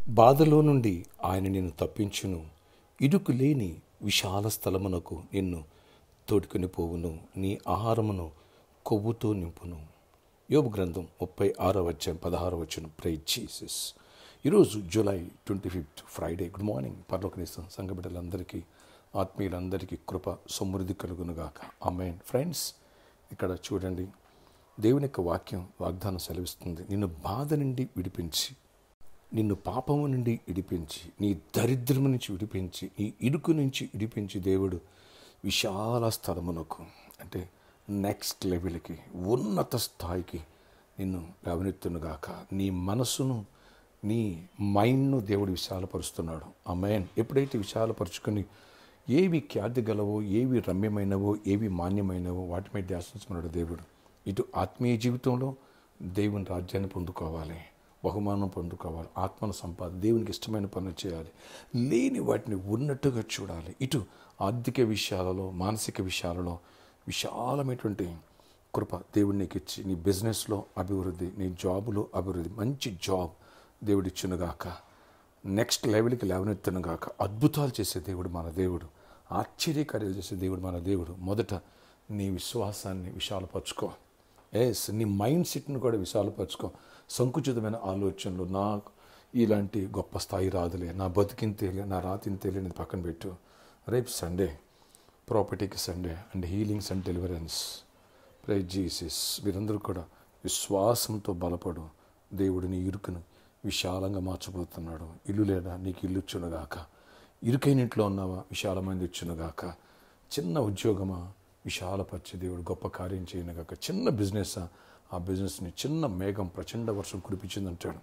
బాధలో నుండి ఆయన నిన్ను తప్పించును, ఇరుకు లేని విశాల స్థలమునకు నిన్ను తోడుకొని పోవును, నీ ఆహారమును కొవ్వుతో నింపును. యోబు గ్రంథం 36:16. Praise Jesus. ఈరోజు జూలై 25 ఫ్రైడే. Good morning. పరలోకనీసం సంఘ బిడ్డలందరికీ, ఆత్మీయులందరికీ కృప సమృద్ధి కలుగునుగాక. ఆమేన్. ఫ్రెండ్స్, ఇక్కడ చూడండి, దేవుని యొక్క వాగ్దానం సెలవిస్తుంది. నిన్ను బాధ నుండి విడిపించి, నిన్ను పాపము నుండి విడిపించి, నీ దరిద్రము నుంచి విడిపించి, నీ ఇరుకు నుంచి విడిపించి దేవుడు విశాల స్థలమునకు, అంటే నెక్స్ట్ లెవెల్కి, ఉన్నత స్థాయికి నిన్ను లేవనెత్తునుగాక. నీ మనసును, నీ మైండ్ను దేవుడు విశాలపరుస్తున్నాడు. ఆమేన్. ఎప్పుడైతే విశాలపరుచుకొని ఏవి ఖ్యాతి గలవో, ఏవి రమ్యమైనవో, ఏవి మాన్యమైనవో వాటి మీద ధ్యాసించుకున్నాడు దేవుడు. ఇటు ఆత్మీయ జీవితంలో దేవుని రాజ్యాన్ని పొందుకోవాలి, బహుమానం పొందుకోవాలి, ఆత్మను దేవునికి ఇష్టమైన పనులు చేయాలి, లేని వాటిని ఉన్నట్టుగా చూడాలి. ఇటు ఆర్థిక విషయాలలో, మానసిక విషయాలలో విశాలమైనటువంటి కృప దేవుడు నీకు ఇచ్చి, నీ బిజినెస్లో అభివృద్ధి, నీ జాబులో అభివృద్ధి, మంచి జాబ్ దేవుడిచ్చునుగాక. నెక్స్ట్ లెవెల్కి లేవనెత్తునుగాక. అద్భుతాలు చేసే దేవుడు మన దేవుడు, ఆశ్చర్యకార్యాలు చేసే దేవుడు మన దేవుడు. మొదట నీ విశ్వాసాన్ని విశాలపరచుకో. నీ మైండ్ సెట్ను కూడా విశాలపరచుకో. సంకుచితమైన ఆలోచనలు, నాకు ఇలాంటి గొప్ప స్థాయి రాదులే, నా బతికింతేలే, నా రాతింతేలే అనేది పక్కన పెట్టు. రేపు సండే, ప్రాపర్టీకి Sunday and healings and deliverance. Praise Jesus. మీరందరూ కూడా విశ్వాసంతో బలపడు. దేవుడిని ఇరుకును విశాలంగా మార్చబోతున్నాడు. ఇల్లు లేదా, నీకు ఇల్లు ఇచ్చునుగాక. ఇరుకైన ఇంట్లో ఉన్నావా, విశాలమైనది ఇచ్చునుగాక. చిన్న ఉద్యోగమా, విశాలపరిచి దేవుడు గొప్ప కార్యం చేయనుగాక. చిన్న బిజినెస్, ఆ బిజినెస్ని చిన్న మేఘం ప్రచండ వర్షం కురిపించిందంటాడు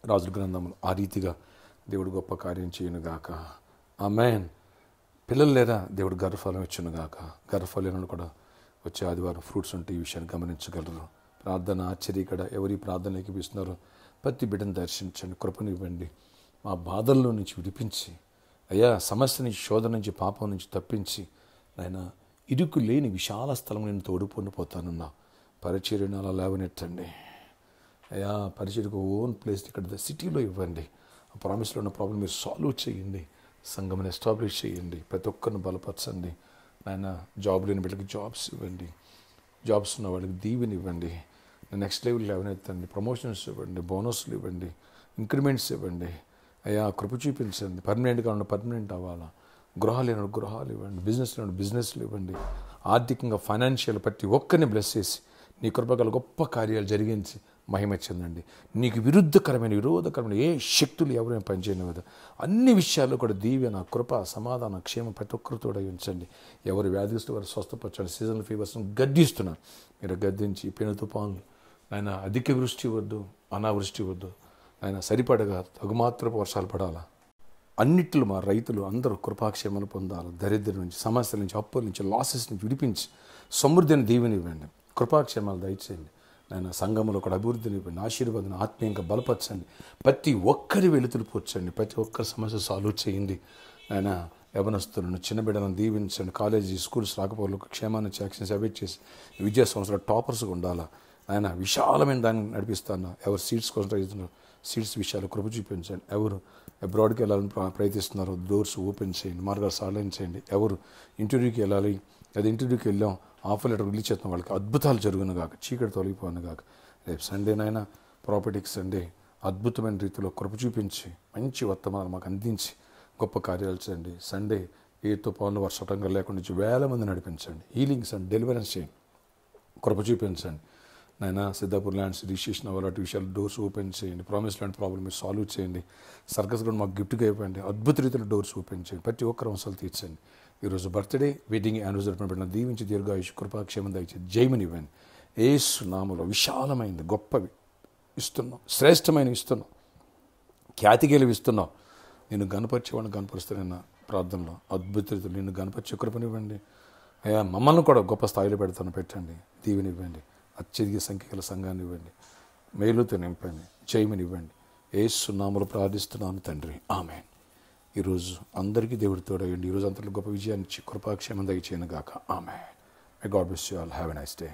రాజుల గ్రంథంలో. ఆ రీతిగా దేవుడు గొప్ప కార్యం చేయనుగాక. ఆమేన్. పిల్లలు లేదా, దేవుడు గర్భఫలం ఇచ్చునుగాక. గర్భఫలం కూడా వచ్చే ఆదివారం ఫ్రూట్స్ ఉంటే ఈ విషయాన్ని గమనించగలరు. ప్రార్థన ఆశ్చర్యకడ. ఎవరి ప్రార్థన ఎక్కిపిస్తున్నారో ప్రతి బిడ్డను దర్శించండి, కృపనివ్వండి. మా బాధల్లో నుంచి విడిపించి, అయ్యా సమస్య నుంచి, శోధన నుంచి, పాపం నుంచి తప్పించి, ఆయన ఇరుకు లేని విశాల స్థలం నేను తోడుకొని పోతానన్నా. పరిచర్యను అలా లేవనెట్టండి అయ్యా. పరిచర్యకు ఓన్ ప్లేస్ ఇక్కడ సిటీలో ఇవ్వండి. ఆ ప్రామిస్లో ఉన్న ప్రాబ్లం మీరు సాల్వ్ చేయండి. సంఘంని ఎస్టాబ్లిష్ చేయండి. ప్రతి ఒక్కరిని బలపరచండి. ఆయన జాబ్ లేని బిడ్డలకి జాబ్స్ ఇవ్వండి. జాబ్స్ ఉన్న వాళ్ళకి దీవెని ఇవ్వండి. Next level లేవనెత్తండి. ప్రమోషన్స్ ఇవ్వండి, బోనస్లు ఇవ్వండి, ఇంక్రిమెంట్స్ ఇవ్వండి. అయ్యా కృప చూపించండి. పర్మనెంట్గా ఉన్న పర్మనెంట్ అవ్వాలా. గృహాలు లేని గృహాలు ఇవ్వండి. బిజినెస్ లేని బిజినెస్లు ఇవ్వండి. ఆర్థికంగా, ఫైనాన్షియల్ ప్రతి ఒక్కరిని బ్లెస్ చేసి నీ కృపగల గొప్ప కార్యాలు జరిగించి మహిమ చెందండి. నీకు విరోధకరమైన ఏ శక్తులు ఎవరైనా పనిచేయనివ్వదు. అన్ని విషయాల్లో కూడా దీవెన, కృప, సమాధాన, క్షేమ ప్రతి ఒక్కరితో ఉంచండి. ఎవరు వ్యాధిస్తూ వారు స్వస్థపరచండి. సీజనల్ ఫీవర్స్ను గద్దిస్తున్నారు. మీరు గద్దించి పెను తుఫాన్లు ఆయన అధిక వృష్టి వద్దు, అనావృష్టి వద్దు, ఆయన సరిపడగా తగుమాత్రపు వర్షాలు పడాలా. అన్నిట్లో మా రైతులు అందరూ కృపాక్షేమాలు పొందాలి. దరిద్రం నుంచి, సమస్యల నుంచి, అప్పుల నుంచి, లాసెస్ నుంచి విడిపించి సమృద్ధిని దీవెనివ్వండి. కృపాక్షేమాలు దయచేయండి. ఆయన సంఘంలో కూడా అభివృద్ధిని ఇవ్వండి. ఆశీర్వాదం ఆత్మీయంగా బలపరచండి. ప్రతి ఒక్కరి వెలుతులు పోర్చండి. ప్రతి ఒక్కరి సమస్య సాల్వ్ చేయండి. ఆయన యవనస్తులను, చిన్న బిడ్డలను దీవించండి. కాలేజీ, స్కూల్స్ రాకపోవడానికి క్షేమాన్ని యాక్షన్స్ అవేట్ చేసి విద్యా సంవత్సరాలు టాపర్స్గా ఉండాలా. ఆయన విశాలమైన దాన్ని నడిపిస్తాను. ఎవరు సీట్స్ కోసం ట్రై సీట్స్ విషయాలు కృప చూపించండి. ఎవరు అబ్రాడ్కి వెళ్ళాలని ప్రయత్నిస్తున్నారో డోర్స్ ఓపెన్ చేయండి, మార్గాలు సరళం చేయండి. ఎవరు ఇంటర్వ్యూకి వెళ్ళాలి, అది ఇంటర్వ్యూకి వెళ్ళాం, ఆఫర్ లెటర్ రిలీజ్ చేస్తున్న వాళ్ళకి అద్భుతాలు జరుగునుగాక, చీకటి తొలగిపోనుగాక. రేపు సండేనైనా ప్రాపర్టీకి సండే అద్భుతమైన రీతిలో కృప చూపించి మంచి వర్తమానాలు మాకు అందించి గొప్ప కార్యాలు చేయండి. సండే ఏ తుఫాన్లు, వర్షటంగా లేకుండా వేల మంది నడిపించండి. హీలింగ్స్ అండ్ డెలివరెన్స్ చేయండి. కృప చూపించండి. నాయన సిద్ధాపూర్ ల్యాండ్స్ రిజిస్ట్రేషన్ అలాంటి విషయాలు డోర్స్ ఓపెన్ చేయండి. ప్రామిస్ ల్యాండ్ ప్రాబ్లమ్ మీరు సాల్వ్ చేయండి. సర్కస్ కూడా మాకు గిఫ్ట్గా ఇవ్వండి. అద్భుత రీతిలో డోర్స్ ఓపెన్ చేయండి. ప్రతి ఒక్కరు అవసరాలు తీర్చండి. ఈరోజు బర్త్డే, వెడ్డింగ్, యానివర్సరీ పెట్టిన దీవించి దీర్ఘాయుష్, కృపాక్షేమం దయచేసి జయమని ఇవ్వండి. యేసు నామములో విశాలమైంది, గొప్పవి ఇస్తున్నాం, శ్రేష్టమైన ఇస్తున్నాం, ఖ్యాతిగేలు ఇస్తున్నాం. నేను గణపరిచేవాడిని గణపరుస్తానన్న ప్రార్థనలో అద్భుత రీతిలో నిన్ను గణపరిచే కృపనివ్వండి. అయ్యా మమ్మల్ని కూడా గొప్ప స్థాయిలో పెట్టండి. దీవెనివ్వండి. అత్యధిక సంఖ్యల సంఘాన్ని ఇవ్వండి. మేలుతో నింపండి. జయమని ఇవ్వండి. యేసు నామములో ప్రార్థిస్తున్నాను తండ్రి. ఆమేన్. ఈరోజు అందరికీ దేవుడి తోడయండి. ఈరోజు అంతలో గొప్ప విజయాన్ని ఇచ్చి కృపాక్షేమం దయచేయను గాక. ఆమేన్. May God bless you all. Have a nice day.